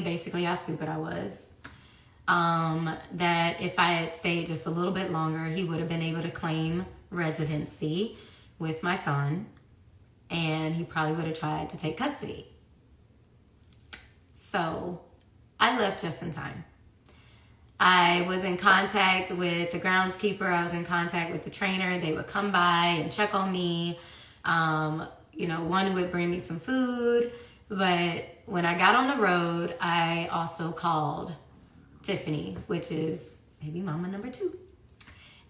basically how stupid I was. That if I had stayed just a little bit longer, he would have been able to claim residency with my son, and he probably would have tried to take custody. So I left just in time. I was in contact with the groundskeeper. I was in contact with the trainer. They would come by and check on me. One would bring me some food. But when I got on the road, I also called Tiffany, which is baby mama number 2.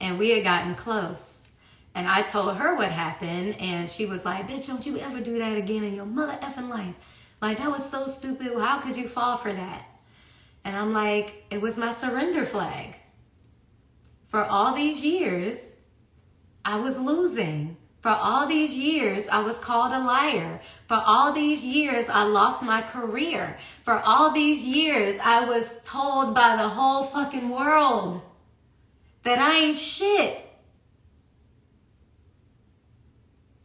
And we had gotten close. And I told her what happened. And she was like, bitch, don't you ever do that again in your mother effing life. Like, that was so stupid. How could you fall for that? And I'm like, it was my surrender flag. For all these years, I was losing. For all these years, I was called a liar. For all these years, I lost my career. For all these years, I was told by the whole fucking world that I ain't shit.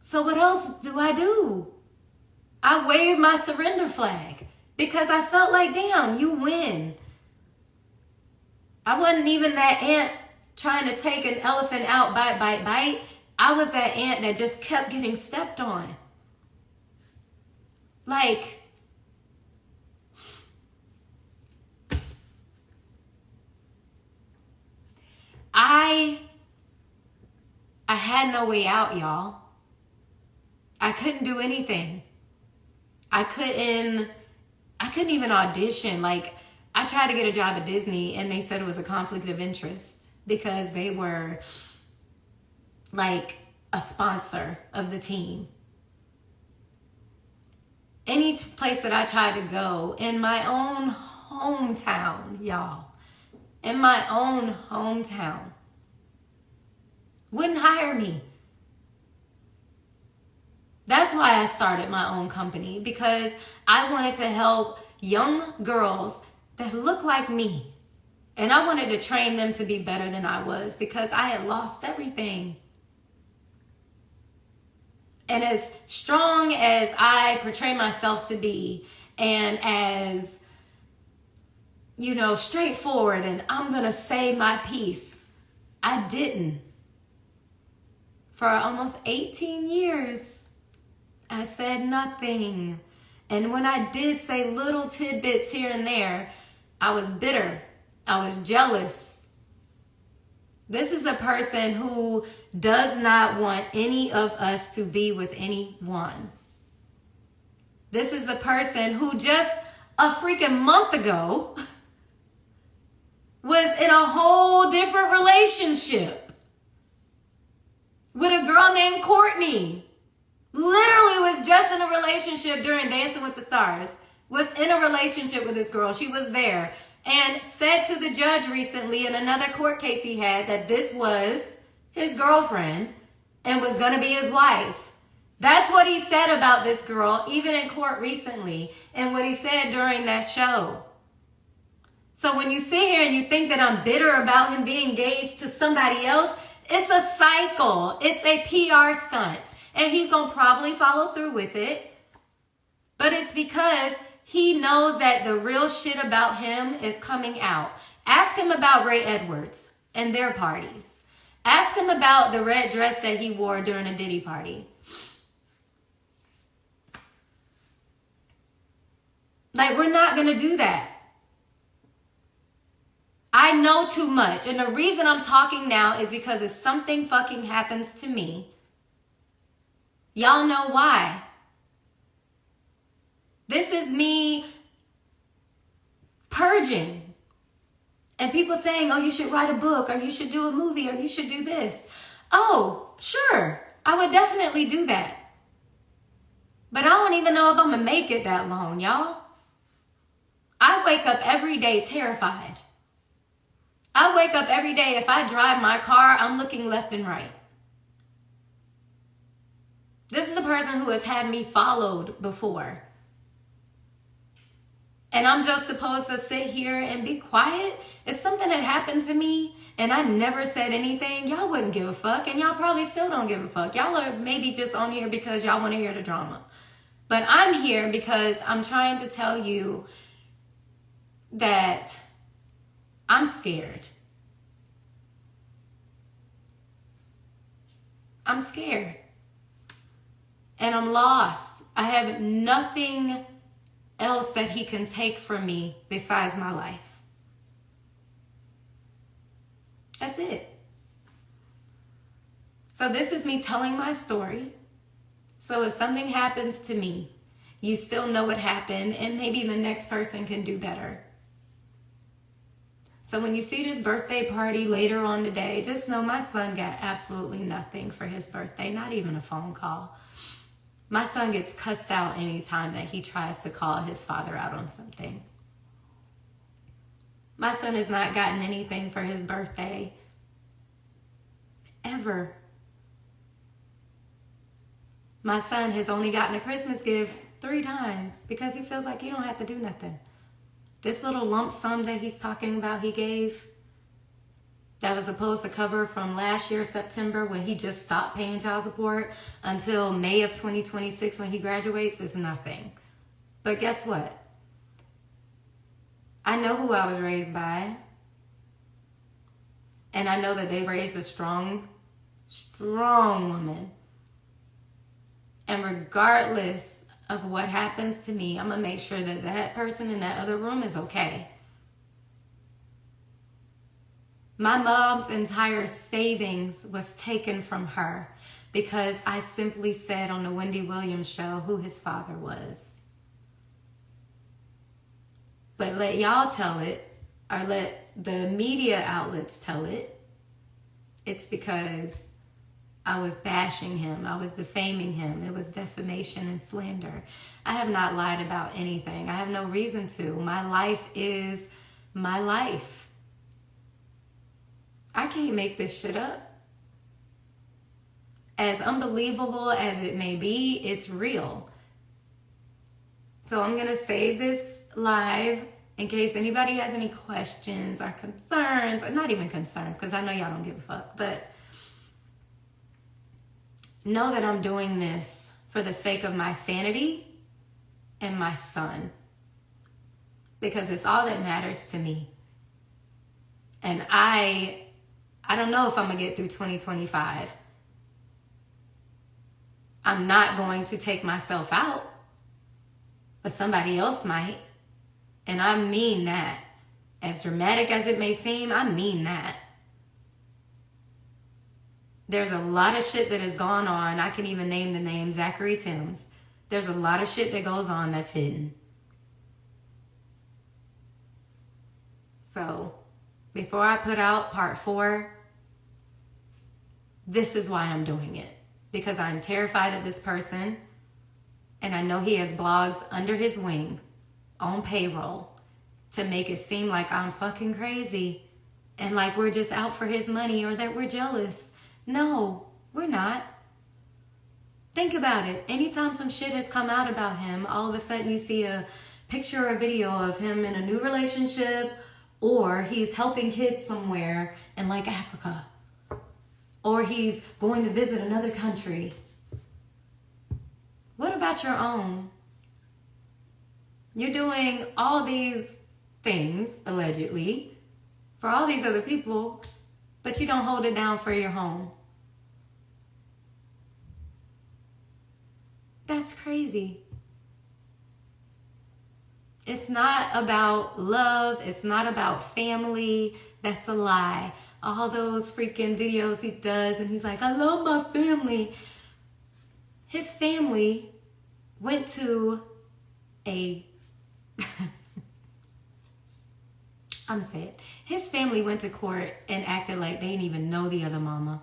So what else do? I waved my surrender flag because I felt like, damn, you win. I wasn't even that ant trying to take an elephant out bite, bite, bite. I was that ant that just kept getting stepped on. Like, I had no way out, y'all. I couldn't do anything. I couldn't even audition. Like, I tried to get a job at Disney and they said it was a conflict of interest because they were like a sponsor of the team. Any place that I tried to go in my own hometown, y'all, in my own hometown, wouldn't hire me. That's why I started my own company, because I wanted to help young girls that look like me. And I wanted to train them to be better than I was because I had lost everything. And as strong as I portray myself to be, and as, straightforward and I'm going to say my piece, I didn't. For almost 18 years. I said nothing. And when I did say little tidbits here and there, I was bitter. I was jealous. This is a person who does not want any of us to be with anyone. This is a person who just a freaking month ago was in a whole different relationship with a girl named Courtney. Literally was just in a relationship during Dancing with the Stars. Was in a relationship with this girl. She was there. And said to the judge recently in another court case he had that this was his girlfriend and was going to be his wife. That's what he said about this girl, even in court recently, and what he said during that show. So when you sit here and you think that I'm bitter about him being engaged to somebody else, it's a cycle. It's a PR stunt. And he's going to probably follow through with it. But it's because he knows that the real shit about him is coming out. Ask him about Ray Edwards and their parties. Ask him about the red dress that he wore during a Diddy party. Like, we're not going to do that. I know too much. And the reason I'm talking now is because if something fucking happens to me, y'all know why. This is me purging. And people saying, oh, you should write a book, or you should do a movie, or you should do this. Oh, sure. I would definitely do that. But I don't even know if I'm going to make it that long, y'all. I wake up every day terrified. I wake up every day, if I drive my car, I'm looking left and right. This is the person who has had me followed before. And I'm just supposed to sit here and be quiet? If something had happened to me and I never said anything, y'all wouldn't give a fuck. And y'all probably still don't give a fuck. Y'all are maybe just on here because y'all want to hear the drama. But I'm here because I'm trying to tell you that I'm scared. I'm scared. And I'm lost. I have nothing else that he can take from me besides my life. That's it. So this is me telling my story. So if something happens to me, you still know what happened, and maybe the next person can do better. So when you see this birthday party later on today, just know my son got absolutely nothing for his birthday, not even a phone call. My son gets cussed out anytime that he tries to call his father out on something. My son has not gotten anything for his birthday ever. My son has only gotten a Christmas gift 3 times because he feels like he don't have to do nothing. This little lump sum that he's talking about he gave, that was supposed to cover from last year, September, when he just stopped paying child support, until May of 2026 when he graduates, is nothing. But guess what? I know who I was raised by. And I know that they raised a strong woman. And regardless of what happens to me, I'm going to make sure that that person in that other room is okay. My mom's entire savings was taken from her because I simply said on the Wendy Williams show who his father was. But let y'all tell it, or let the media outlets tell it, it's because I was bashing him. I was defaming him. It was defamation and slander. I have not lied about anything. I have no reason to. My life is my life. I can't make this shit up. As unbelievable as it may be, it's real. So I'm going to save this live in case anybody has any questions or concerns. Or not even concerns, because I know y'all don't give a fuck. But know that I'm doing this for the sake of my sanity and my son. Because it's all that matters to me. And I don't know if I'm going to get through 2025. I'm not going to take myself out, but somebody else might. And I mean that. As dramatic as it may seem, I mean that. There's a lot of shit that has gone on. I can even name the name Zachary Timms. There's a lot of shit that goes on that's hidden. So, before I put out part 4, this is why I'm doing it. Because I'm terrified of this person. And I know he has blogs under his wing on payroll to make it seem like I'm fucking crazy. And like we're just out for his money or that we're jealous. No, we're not. Think about it. Anytime some shit has come out about him, all of a sudden you see a picture or a video of him in a new relationship, or he's helping kids somewhere in like Africa, or he's going to visit another country. What about your own? You're doing all these things, allegedly, for all these other people, but you don't hold it down for your home. That's crazy. It's not about love. It's not about family. That's a lie. All those freaking videos he does, and he's like, I love my family. His family went to I'm saying it. His family went to court and acted like they didn't even know the other mama.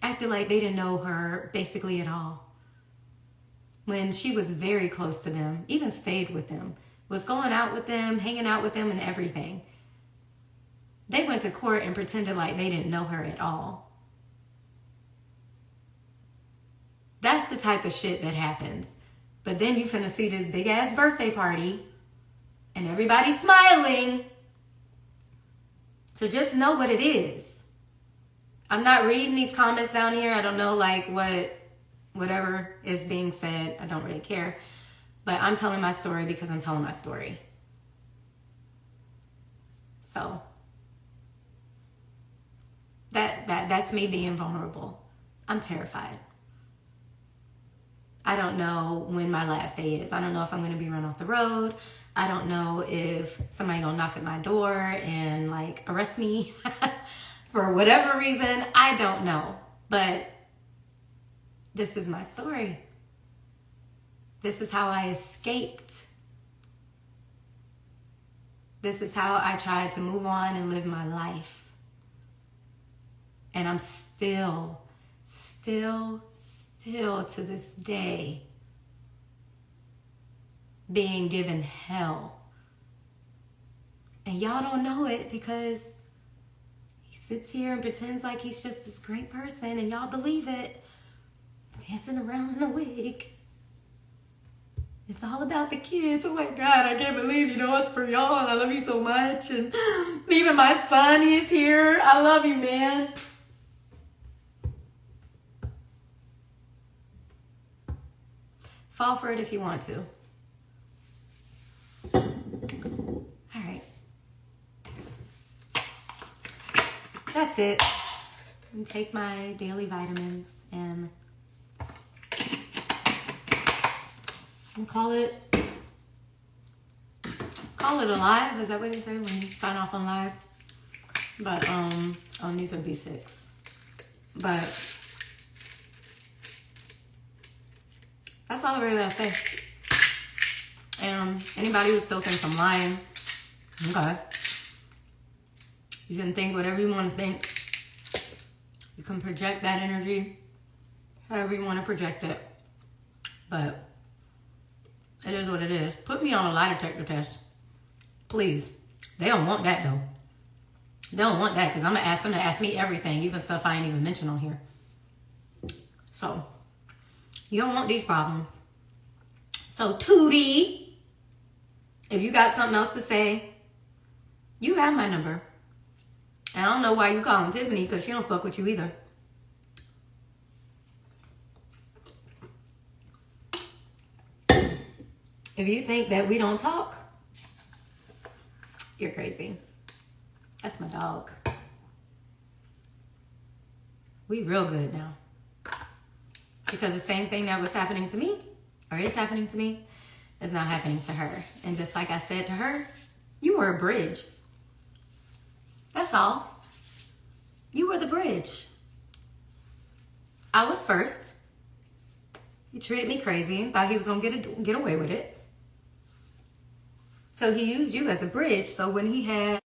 Acted like they didn't know her basically at all. When she was very close to them, even stayed with them, was going out with them, hanging out with them and everything. They went to court and pretended like they didn't know her at all. That's the type of shit that happens. But then you finna see this big ass birthday party and everybody's smiling. So just know what it is. I'm not reading these comments down here. I don't know like whatever is being said. I don't really care. But I'm telling my story because I'm telling my story. So that's me being vulnerable. I'm terrified. I don't know when my last day is. I don't know if I'm going to be run off the road. I don't know if somebody gonna knock at my door and like arrest me for whatever reason. I don't know. But this is my story. This is how I escaped. This is how I tried to move on and live my life. And I'm still to this day being given hell. And y'all don't know it because he sits here and pretends like he's just this great person and y'all believe it. Dancing around in a wig. It's all about the kids. Oh my God, I can't believe it's for y'all and I love you so much. And even my son, he's here. I love you, man. Fall for it if you want to. All right. That's it. And take my daily vitamins and call it a live. Is that what they say when you sign off on live? But these are B6. But that's all I really gotta say. Anybody who still thinks I'm lying, okay. You can think whatever you want to think. You can project that energy however you want to project it. But it is what it is. Put me on a lie detector test. Please. They don't want that though. They don't want that because I'm going to ask them to ask me everything, even stuff I ain't even mentioned on here. So, you don't want these problems. So, Tootie, if you got something else to say, you have my number. And I don't know why you calling Tiffany because she don't fuck with you either. If you think that we don't talk, you're crazy. That's my dog. We real good now. Because the same thing that was happening to me, or is happening to me, is now happening to her. And just like I said to her, you were a bridge. That's all. You were the bridge. I was first. He treated me crazy and thought he was going to get away with it. So he used you as a bridge. So when he had